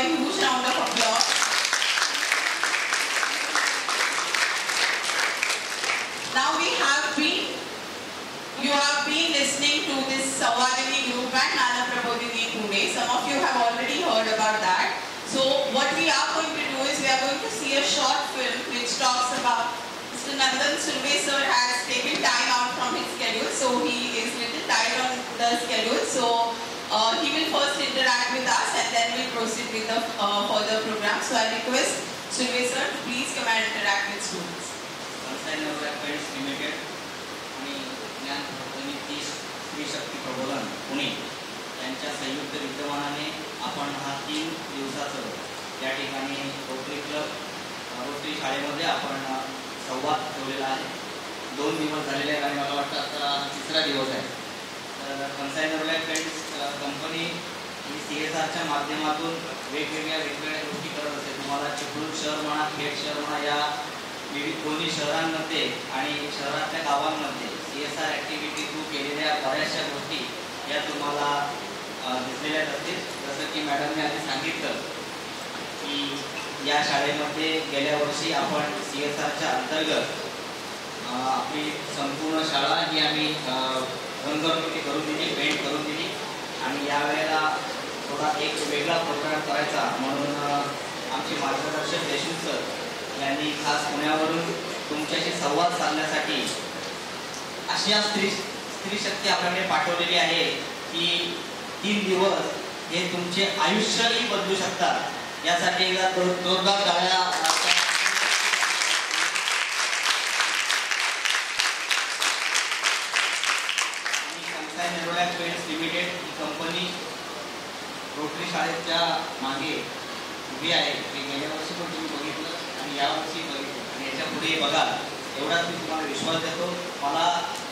a huge round of applause. Now you have been listening to this Samvadini group at Jnana Prabodhini Pune. Some of you have already heard about that. So what we are going to do is we are going to see a short film which talks about Mr. Nandan Surve sir has taken time out from his schedule, so he is little tight on the schedule. So he will first interact with us and then we'll proceed with the further program. So I request Surve sir to please come and interact with students. Friends Limited आणि ज्ञान प्रबोधिनी 30 स्त्री शक्ती प्रबोधन पुणे यांच्या संयुक्त विद्यमानाने आपण हा 3 दिवसाचं या ठिकाणी रोटरी क्लब रोटरी शाळेमध्ये आपण संवाद ठेवलेला आहे. 2 दिवस झालेले आहेत आणि मला वाटतं आता 3रा दिवस आहे. तर कन्सायनरला फ्रेंड्स कंपनी ही CSRच्या माध्यमातून वेगवेगळ्या गोष्टी करत असते. तुम्हाला चिपळूण शहर म्हणा, खेड शहर म्हणा, या विविध दोन्ही शहरांमध्ये आणि शहरातल्या गावांमध्ये CSR ॲक्टिव्हिटी थ्रू केलेल्या बऱ्याचशा गोष्टी या तुम्हाला दिसलेल्या असतील. जसं की मॅडमने आधी सांगितलं की या शाळेमध्ये गेल्या वर्षी आपण CSRच्या अंतर्गत आपली संपूर्ण शाळा ही आम्ही रंगरंगोटी करून दिली, पेंट करून दिली आणि यावेळेला थोडा एक वेगळा प्रोग्राम करायचा म्हणून आमचे मार्गदर्शक देशमुख सर यांनी खास पुण्यावरून तुमच्याशी संवाद साधण्यासाठी अशा स्त्री शक्ती आपल्याकडे पाठवलेली आहे की 3 दिवस हे तुमचे आयुष्यही बदलू शकतात. यासाठी एकदा जोरदार टाळ्या. आणि फ्रेंड्स लिमिटेड ही कंपनी रोटरी शाळेच्या मागे उभी आहे. हे गेल्या वर्षी पण तुम्ही बघितलं आणि यावर्षी बघितलं आणि याच्या पुढे बघा. एवढाच मी तुम्हाला विश्वास देतो. मला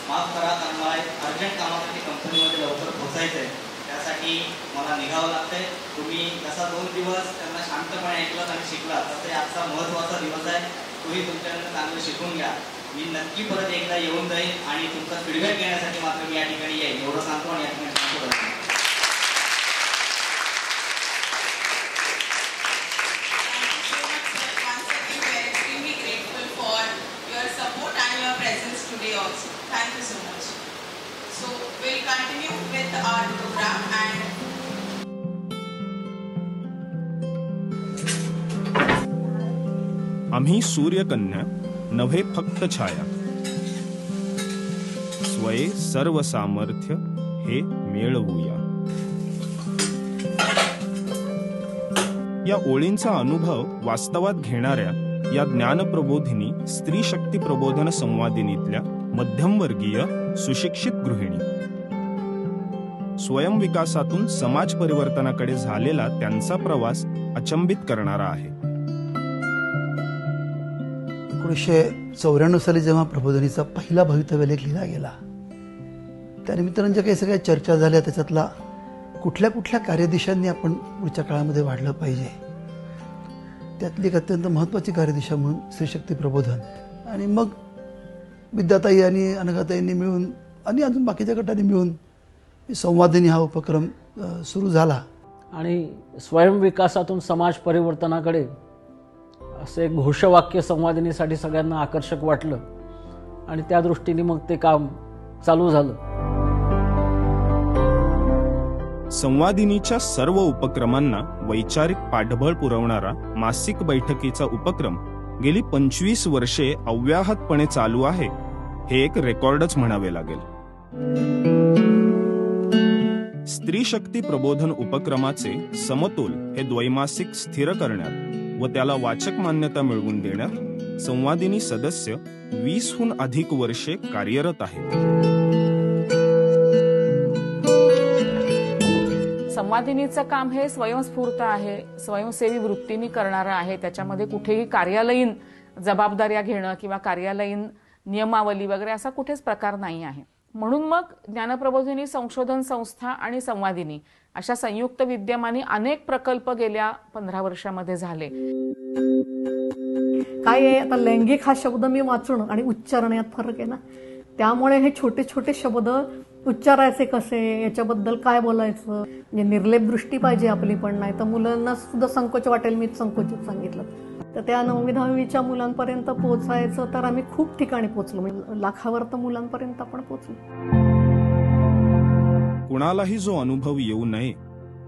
माफ करा कारण मला एक अर्जंट कामासाठी कंपनीमध्ये लवकर पोहोचायचं आहे. त्यासाठी मला निघावं लागतं आहे. तुम्ही जसा 2 दिवस त्यांना शांतपणे ऐकलात आणि शिकलात तसे आजचा महत्त्वाचा दिवस आहे. तुम्ही तुमच्याकडनं चांगलं शिकून घ्या. मी नक्की परत एकदा येऊन जाईन आणि तुमचा फीडबॅक घेण्यासाठी मात्र मी या ठिकाणी येईन एवढं सांगतो आणि या ठिकाणी सांगतो. Today also. Thank you so much. So we'll continue with our program and आम्ही सूर्यकन्या नव्हे फक्त छाया, स्वये सर्व सामर्थ्य हे मिळवूया. या ओळींचा अनुभव वास्तवात घेणाऱ्या या ज्ञानप्रबोधिनी स्त्री शक्ती प्रबोधन संवादिनीतल्या मध्यमवर्गीय सुशिक्षित गृहिणी स्वयंविकासातून समाज परिवर्तनाकडे झालेला त्यांचा प्रवास अचंबित करणारा आहे. 1994 साली जेव्हा प्रबोधिनीचा पहिला भवितव्य लेख लिहिला गेला त्यानिमित्तानं ज्या काही सगळ्या चर्चा झाल्या त्याच्यातला कुठल्या कार्यदिशांनी आपण पुढच्या काळामध्ये वाढलं पाहिजे त्यातली एक अत्यंत महत्त्वाची कार्यदिशा म्हणून स्त्रीशक्ती प्रबोधन आणि मग विद्याताई आणि अनघाताईंनी मिळून आणि अजून बाकीच्या गटांनी मिळून संवादिनी हा उपक्रम सुरू झाला. आणि स्वयंविकासातून समाज परिवर्तनाकडे असे एक घोषवाक्य संवादिनीसाठी सगळ्यांना आकर्षक वाटलं आणि त्या दृष्टीने मग ते काम चालू झालं. संवादिनीच्या सर्व उपक्रमांना वैचारिक पाठबळ पुरवणारा मासिक बैठकीचा उपक्रम गेली 25 वर्षे अव्याहतपणे चालू आहे. हे एक रेकॉर्डच म्हणावे लागेल. स्त्री शक्ती प्रबोधन उपक्रमाचे समतोल हे द्वैमासिक स्थिर करण्यात व त्याला वाचक मान्यता मिळवून देण्यात संवादिनी सदस्य 20हून अधिक वर्षे कार्यरत आहेत. संवादिनीचं काम हे स्वयंस्फूर्त आहे, स्वयंसेवी वृत्तीने करणारं आहे. त्याच्यामध्ये कुठेही कार्यालयीन जबाबदाऱ्या घेणं किंवा कार्यालयीन नियमावली वगैरे असा कुठेच प्रकार नाही आहे. म्हणून मग ज्ञानप्रबोधिनी संशोधन संस्था आणि संवादिनी अशा संयुक्त विद्यमाने अनेक प्रकल्प गेल्या 15 वर्षामध्ये झाले. काय आहे आता लैंगिक हा शब्द मी वाचून आणि उच्चारण यात फरक आहे ना, त्यामुळे हे छोटे छोटे शब्द उच्चारायचे कसे, याच्याबद्दल काय बोलायचं, म्हणजे निर्लेप दृष्टी पाहिजे आपली, पण नाही तर मुलांना सुद्धा संकोच वाटेल. मीच संकोचित सांगितलं तर त्या 9वी-10वीच्या मुलांपर्यंत पोहोचायचं तर आम्ही खूप ठिकाणी पोहोचलो, म्हणजे लाखावर तर मुलांपर्यंत आपण पोहोचलो. कुणालाही जो अनुभव येऊ नये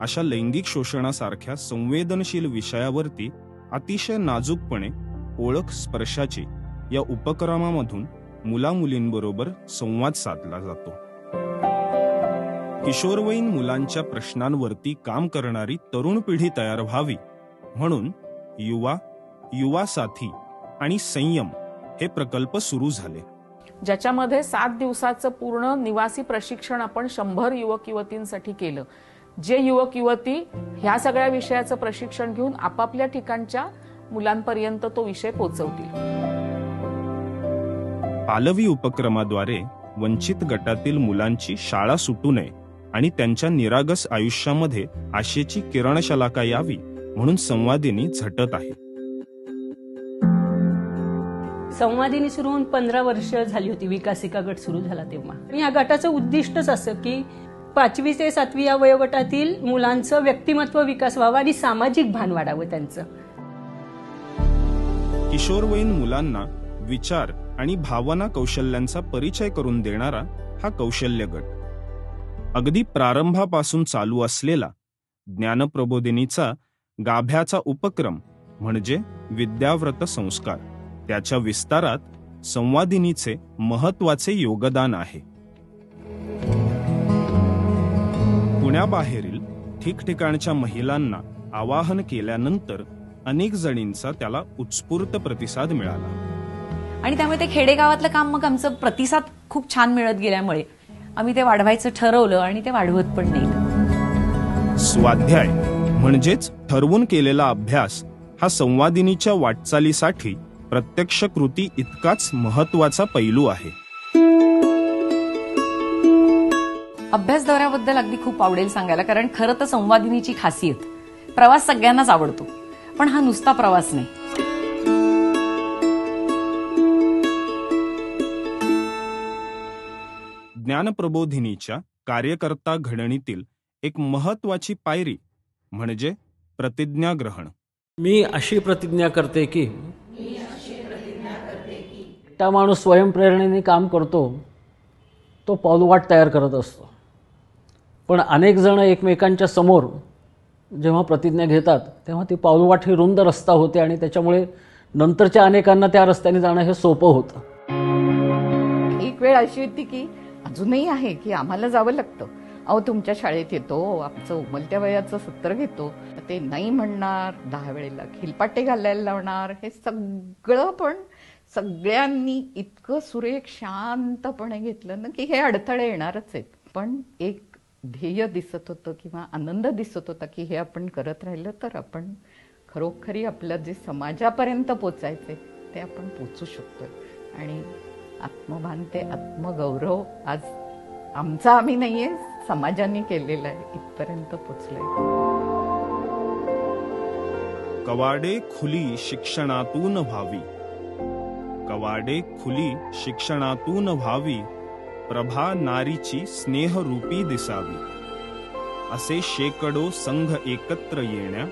अशा लैंगिक शोषणासारख्या संवेदनशील विषयावरती अतिशय नाजूकपणे ओळख स्पर्शाची या उपक्रमामधून मुला-मुलींबरोबर संवाद साधला जातो. किशोरवयीन मुलांच्या प्रश्नांवरती काम करणारी तरुण पिढी तयार व्हावी म्हणून युवा साथी आणि संयम हे प्रकल्प सुरू झाले, ज्याच्यामध्ये 7 दिवसाचं पूर्ण निवासी प्रशिक्षण आपण 100 युवक युवतींसाठी केलं. जे युवक युवती ह्या सगळ्या विषयाचं प्रशिक्षण घेऊन आपापल्या ठिकाणच्या मुलांपर्यंत तो विषय पोहोचवतील. पालवी उपक्रमाद्वारे वंचित गटातील मुलांची शाळा सुटू नये आणि त्यांच्या निरागस आयुष्यामध्ये आशेची किरणशलाका यावी म्हणून संवादिनी झटत आहे. संवादिनी सुरू होऊन 15 वर्ष झाली होती. विकासिका गट सुरू झाला तेव्हा. या गटाचं उद्दिष्टच असं की 5वी ते 7वी या वयोगटातील मुलांचं व्यक्तिमत्व विकास व्हावा आणि सामाजिक भान वाढावं त्यांचं. किशोरवयीन मुलांना विचार आणि भावना कौशल्यांचा परिचय करून देणारा हा कौशल्य गट. अगदी प्रारंभापासून चालू असलेला ज्ञानप्रबोधिनीचा गाभ्याचा उपक्रम म्हणजे विद्याव्रत संस्कार, त्याच्या विस्तारात संवादिनीचे महत्वाचे योगदान आहे. पुण्याबाहेरील ठिकठिकाणच्या महिलांना आवाहन केल्यानंतर अनेक जणींचा त्याला उत्स्फूर्त प्रतिसाद मिळाला आणि त्यामुळे ते खेडेगावातलं काम मग आमचं प्रतिसाद खूप छान मिळत गेल्यामुळे आम्ही ते वाढवायचं ठरवलं आणि ते वाढवत पण नाही. स्वाध्याय म्हणजेच ठरवून केलेला अभ्यास हा संवादिनीच्या वाटचालीसाठी प्रत्यक्ष कृती इतकाच महत्वाचा पैलू आहे. अभ्यास दौऱ्याबद्दल अगदी खूप आवडेल सांगायला, कारण खरं तर संवादिनीची खासियत, प्रवास सगळ्यांनाच आवडतो, पण हा नुसता प्रवास नाही. ज्ञानप्रबोधिनीच्या कार्यकर्ता घडणीतील एक महत्वाची पायरी म्हणजे प्रतिज्ञा ग्रहण. मी अशी प्रतिज्ञा करते की त्या माणूस स्वयंप्रेरणेने काम करतो, तो पाऊलवाट तयार करत असतो. पण अनेक जण एकमेकांच्या समोर जेव्हा प्रतिज्ञा घेतात तेव्हा ती पाऊलवाट ही रुंद रस्ता होते आणि त्याच्यामुळे नंतरच्या अनेकांना त्या रस्त्याने जाणं हे सोपं होतं. एक वेळ अशी होती की अजूनही आहे की आम्हाला जावं लागतं. अहो तुमच्या शाळेत येतो, आमचं उमलत्या वयाचं सत्र घेतो, ते नाही म्हणणार, 10 वेळेला खिलपाटे घालायला लावणार, हे सगळं पण सगळ्यांनी इतकं सुरेख शांतपणे घेतलं ना की हे अडथळे येणारच आहेत. पण एक ध्येय दिसत होतं किंवा आनंद दिसत होता की हे आपण करत राहिलं तर आपण खरोखरी आपलं जे समाजापर्यंत पोचायचे ते आपण पोचू शकतोय. आणि आत्मभान ते आत्मगौरव आज आमचा आम्ही नाहीये, समाजाने केलेला आहे, इथपर्यंत पोचलोय. कवाडे खुली शिक्षणातून व्हावी, कवाडे खुली शिक्षणातून व्हावी, प्रभा नारीची स्नेहरूपी दिसावी. असे शेकडो संघ एकत्र येण्या,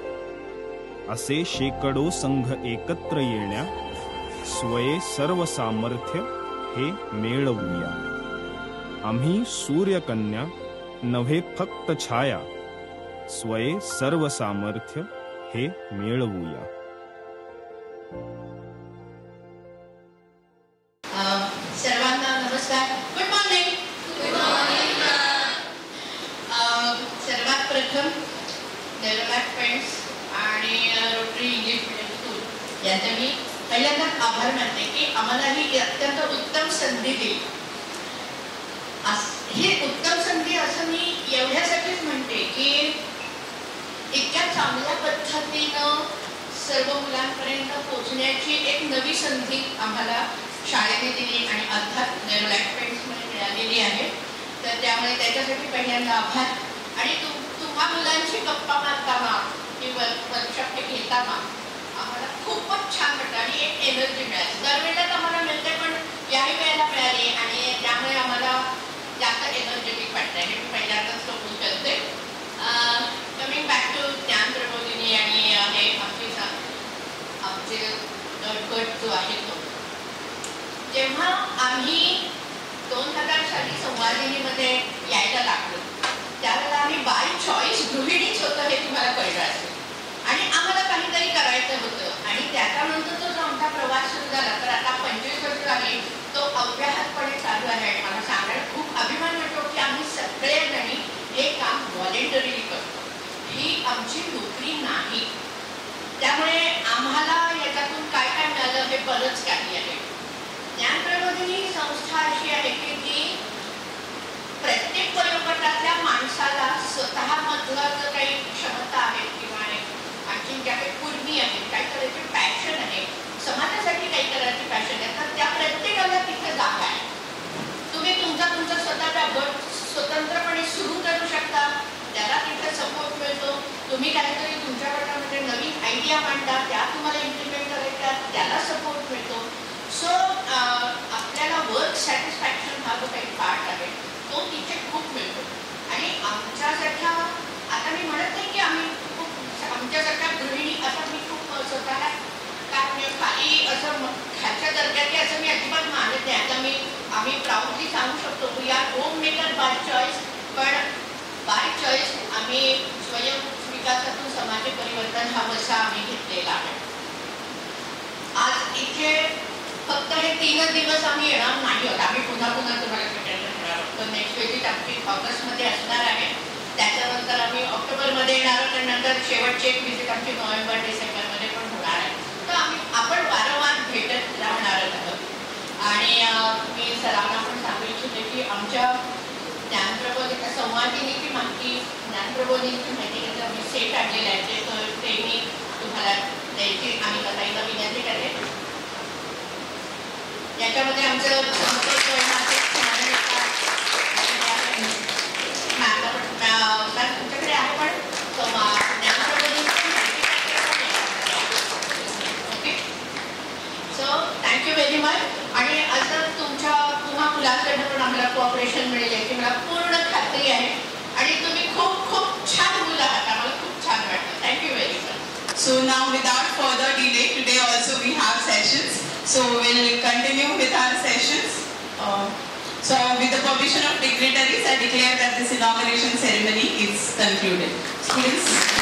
असे शेकडो संघ एकत्र येण्या, स्वये सर्व सामर्थ्य हे मिळवूया. आम्ही सूर्यकन्या नव्हे फक्त छाया, स्वये सर्व सामर्थ्य हे मिळवूया. सर्वांना नमस्कार. Good morning. सर्वात प्रथम डेव्हलपमेंट फ्रेंड्स आणि रोटरी इंग्लिश मीडियम स्कूल यांचे मी पहिल्यांदा आभार मानते की आम्हाला ही अत्यंत उत्तम संधी दिली. ही उत्तम संधी असं मी एवढ्यासाठीच म्हणते की इतक्या चांगल्या पद्धतीनं सर्व मुलांपर्यंत पोहोचण्याची एक नवी संधी आम्हाला शाळेने दिली आणि अर्थात डेव्हलपमेंट्समध्ये मिळालेली आहे. तर त्यामुळे त्याच्यासाठी पहिल्यांदा आभार. आणि तुम्हा मुलांची गप्पा मारताना किंवा वर्कशॉप घेताना आम्हाला खूपच छान वाटतं आणि एक एनर्जी मिळाली. दरवेळेला आम्हाला मिळते पण याही वेळेला मिळाली आणि त्यामुळे आम्हाला जास्त एनर्जी संवादिनीमध्ये यायला लागलो त्यावेळेला आम्ही बाय चॉईस गृहिणीच होतं हे तुम्हाला कळलं असेल आणि आम्हाला काहीतरी करायचं होतं आणि त्याच्यानंतर तो जो आमचा प्रवास सुरू झाला तर आता 25 वर्ष झाली तो अव्याहतपणे चालू आहे आणि मला सांगायला खूप अभिमान वाटतो की आम्ही सगळेजणी हे काम व्हॉलेंटरीली करतो ही आमची नोकरी नाही त्यामुळे आम्हाला याच्यातून काय काय मिळालं हे बरंच काही आहे ज्ञानप्रबोधिनी संस्था अशी आहे की जी प्रत्येक वयोगटातल्या माणसाला स्वतःमधलं जर काही क्षमता आहे किंवा आणखी ज्या काही पूर्वी आहेत काही करायची पॅशन आहे समाजासाठी काही करायची पॅशन आहे तर त्या प्रत्येकाला तिथे जागा आहे तुम्ही तुमचा स्वतःचा गट स्वतंत्रपणे सुरू करू शकता त्याला तिथे सपोर्ट मिळतो तुम्ही काहीतरी तुमच्या गटामध्ये नवीन आयडिया मांडता त्या तुम्हाला इम्प्लिमेंट करायच्या त्याला सपोर्ट मिळतो सो आपल्याला वर्क सॅटिस्फॅक्शन हा जो काही पार्ट आहे तो तिथे खूप मिळतो आणि आमच्यासारख्या आता मी म्हणत नाही की आम्ही खूप आमच्यासारख्या गृहिणी असं मी खूप स्वतः काय म्हणजे खाली असं खालच्या दर्जाची असं मी अजिबात मानत नाही आता आम्ही प्राऊडली सांगू शकतो we are home maker by choice पण बाय चॉईस आम्ही स्वयंविकासातून समाज परिवर्तन हा वसा आम्ही घेतलेला आहे आज इथे फक्त हे 3 दिवस आम्ही येणार नाही आहोत आम्ही पुन्हा तुम्हाला भेटायला येणार आहोत तर नेक्स्ट विजिट आमची ऑगस्टमध्ये असणार आहे त्याच्यानंतर आम्ही ऑक्टोबरमध्ये येणार आहोत आणि नंतर शेवटची एक विजिट आमची नोव्हेंबर डिसेंबरमध्ये पण होणार आहे तर आपण वारंवार भेटत राहणार आहोत आणि मी सरांना पण सांगू इच्छिते की आमच्या ज्ञानप्रबोधिनी संवादिनीची माहिती ज्ञानप्रबोधिनीची माहिती त्याचं आम्ही सेट आणलेलं आहे ते मी तुम्हाला द्यायची आणि बताईला विनंती करते याच्यामध्ये आमचं तुमच्याकडे आहे पण okay so thank you very much आणि असं तुम्हा मुलांकडनं पण आम्हाला कोऑपरेशन मिळेल याची मला पूर्ण खात्री आहे आणि तुम्ही खूप खूप छान मुलं आहात आम्हाला खूप छान वाटतं thank you very much So now without further delay today also we have sessions so we'll continue with our sessions so with the permission of dignitaries I declare that this inauguration ceremony is concluded students